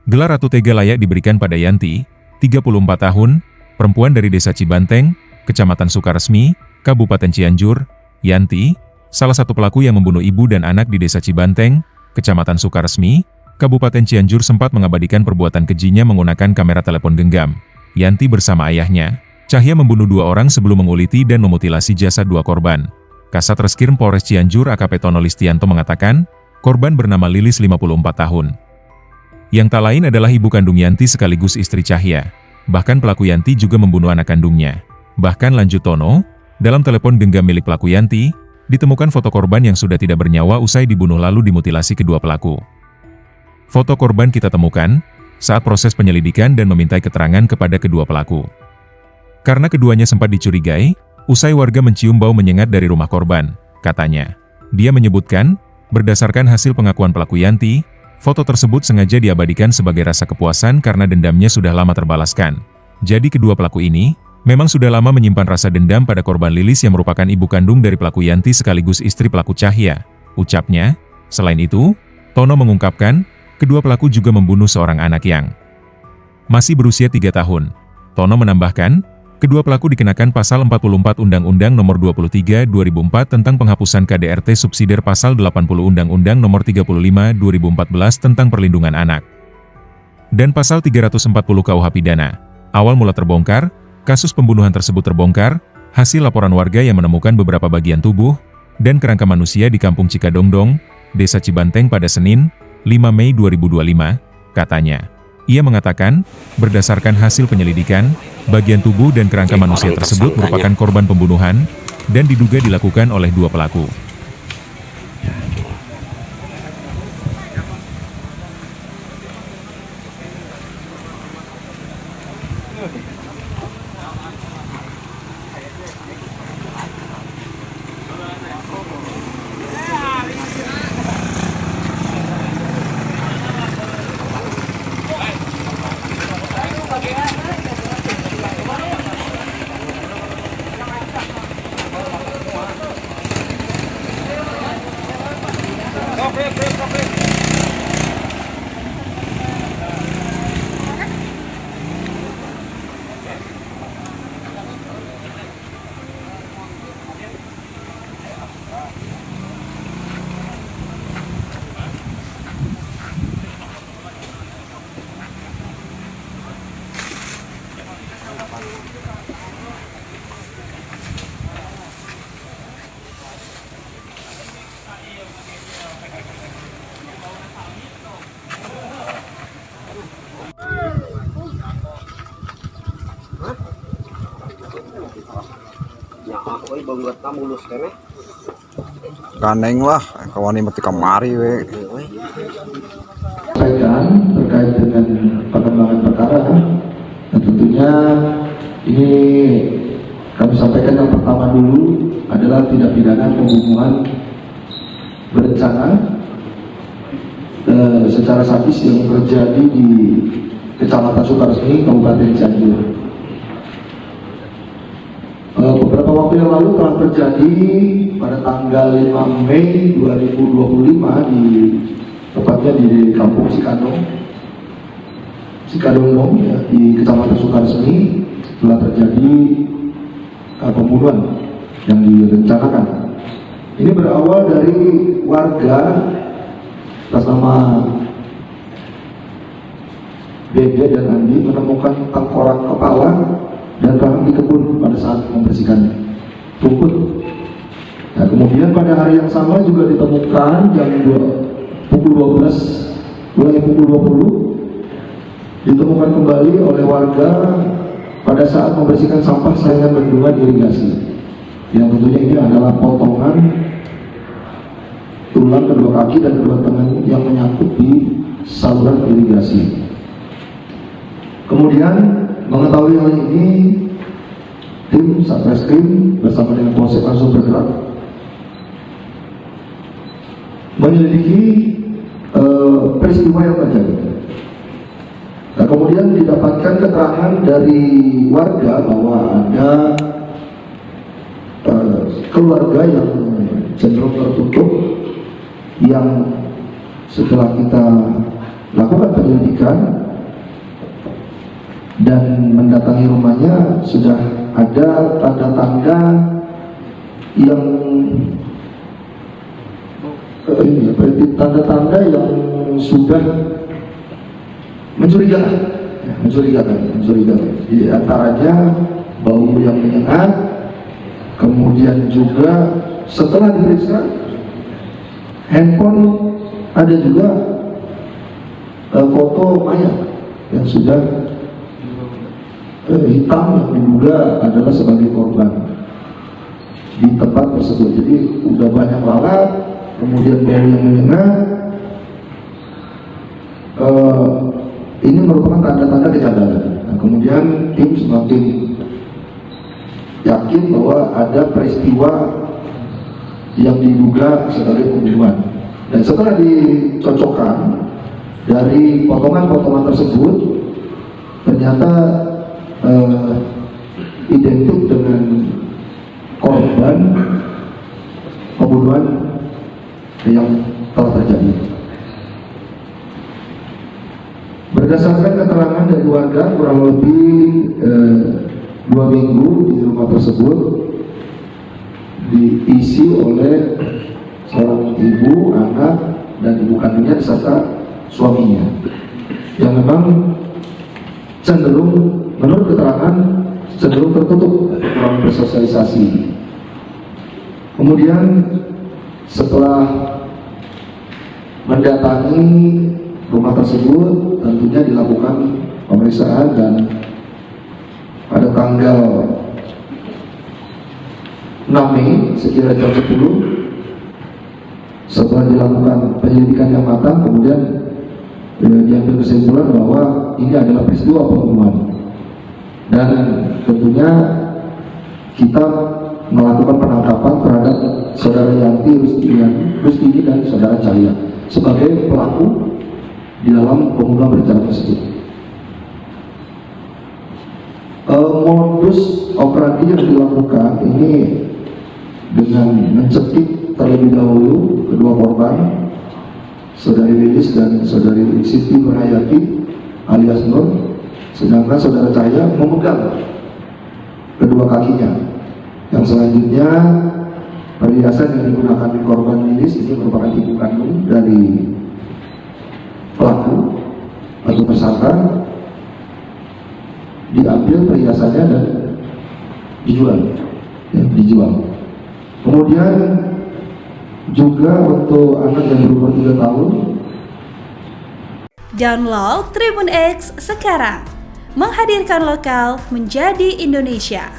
Gelar Ratu Tega layak diberikan pada Yanti, 34 tahun, perempuan dari Desa Cibanteng, Kecamatan Sukaresmi, Kabupaten Cianjur. Yanti, salah satu pelaku yang membunuh ibu dan anak di Desa Cibanteng, Kecamatan Sukaresmi, Kabupaten Cianjur sempat mengabadikan perbuatan kejinya menggunakan kamera telepon genggam. Yanti bersama ayahnya, Cahya membunuh 2 orang sebelum menguliti dan memutilasi jasad 2 korban. Kasat Reskrim Polres Cianjur AKP Tono Listianto mengatakan, korban bernama Lilis 54 tahun. Yang tak lain adalah ibu kandung Yanti sekaligus istri Cahya. Bahkan pelaku Yanti juga membunuh anak kandungnya. Bahkan lanjut Tono, dalam telepon genggam milik pelaku Yanti, ditemukan foto korban yang sudah tidak bernyawa usai dibunuh lalu dimutilasi kedua pelaku. Foto korban kita temukan saat proses penyelidikan dan memintai keterangan kepada kedua pelaku. Karena keduanya sempat dicurigai, usai warga mencium bau menyengat dari rumah korban, katanya. Dia menyebutkan, berdasarkan hasil pengakuan pelaku Yanti, foto tersebut sengaja diabadikan sebagai rasa kepuasan karena dendamnya sudah lama terbalaskan. Jadi kedua pelaku ini, memang sudah lama menyimpan rasa dendam pada korban Lilis yang merupakan ibu kandung dari pelaku Yanti sekaligus istri pelaku Cahya, ucapnya. Selain itu, Tono mengungkapkan, kedua pelaku juga membunuh seorang anak yang masih berusia 3 tahun. Tono menambahkan, kedua pelaku dikenakan pasal 44 Undang-Undang Nomor 23 2004 tentang penghapusan KDRT subsidiar pasal 80 Undang-Undang Nomor 35 2014 tentang perlindungan anak. Dan pasal 340 KUH Pidana. Awal mula terbongkar, kasus pembunuhan tersebut terbongkar, hasil laporan warga yang menemukan beberapa bagian tubuh dan kerangka manusia di Kampung Cikadongdong, Desa Cibanteng pada Senin, 5 Mei 2025, katanya. Ia mengatakan, berdasarkan hasil penyelidikan, bagian tubuh dan kerangka manusia tersebut merupakan korban pembunuhan, dan diduga dilakukan oleh 2 pelaku. Mulus kene Kaneng lah, kawan ini mati kemari we. Sampaikan terkait dengan perkembangan perkara, dan tentunya ini kami sampaikan yang pertama dulu adalah tindak pidana pembunuhan berencana secara sadis yang terjadi di Kecamatan Sukaresmi, Kabupaten Cianjur. Beberapa waktu yang lalu telah terjadi pada tanggal 5 Mei 2025 tepatnya di Kampung Cikadongdong ya, di Kecamatan Sukaresmi telah terjadi pembunuhan yang direncanakan. Ini berawal dari warga atas nama Bebe dan Andi menemukan tengkorak kepala dan rahang di kebun pada saat membersihkan rumput. Nah, kemudian pada hari yang sama juga ditemukan pukul 12, mulai pukul 20, ditemukan kembali oleh warga pada saat membersihkan sampah saringan bendungan irigasi. Yang tentunya ini adalah potongan tulang kedua kaki dan kedua tangan yang menyangkut di saluran irigasi. Kemudian mengetahui hal ini, tim Satreskrim bersama dengan Polsek langsung bergerak menyelidiki peristiwa yang terjadi. Nah, kemudian didapatkan keterangan dari warga bahwa ada keluarga yang cenderung tertutup, yang setelah kita lakukan penyelidikan dan mendatangi rumahnya sudah ada tanda-tanda yang tanda-tanda yang sudah mencurigakan. Di antaranya bau yang menyengat, kemudian juga setelah diperiksa handphone ada juga foto mayat yang sudah hitam yang diduga adalah sebagai korban di tempat tersebut. Jadi udah banyak lalat, kemudian bau yang menyengat. Ini merupakan tanda-tanda kejanggalan. Nah, kemudian tim semakin yakin bahwa ada peristiwa yang diduga sebagai pembunuhan. Dan setelah dicocokkan dari potongan-potongan tersebut, ternyata identik dengan korban pembunuhan yang telah terjadi. Berdasarkan keterangan dari warga, kurang lebih 2 minggu di rumah tersebut diisi oleh seorang ibu, anak, dan ibu kandungnya serta suaminya, yang memang cenderung, menurut keterangan, cenderung tertutup, kurang bersosialisasi. Kemudian setelah mendatangi rumah tersebut, tentunya dilakukan pemeriksaan, dan pada tanggal 6 Mei sekira jam 10, setelah dilakukan penyelidikan yang matang, kemudian diambil kesimpulan bahwa ini adalah peristiwa pembunuhan. Dan tentunya kita melakukan penangkapan terhadap saudara Yanti Rustini dan saudara Cahya sebagai pelaku di dalam pembunuhan berencana tersebut. Modus operandi yang dilakukan ini dengan mencekik terlebih dahulu kedua korban, saudari Lilis dan saudari Siti Nurhayati alias Nur, sedangkan saudara Cahya memegang kedua kakinya. Yang selanjutnya, perhiasan yang digunakan korban Lilis ini merupakan ibu kandung dari pelaku atau tersangka, diambil perhiasannya dan dijual. Kemudian juga untuk anak yang berumur 3 tahun. Download Tribun X sekarang, menghadirkan lokal menjadi Indonesia.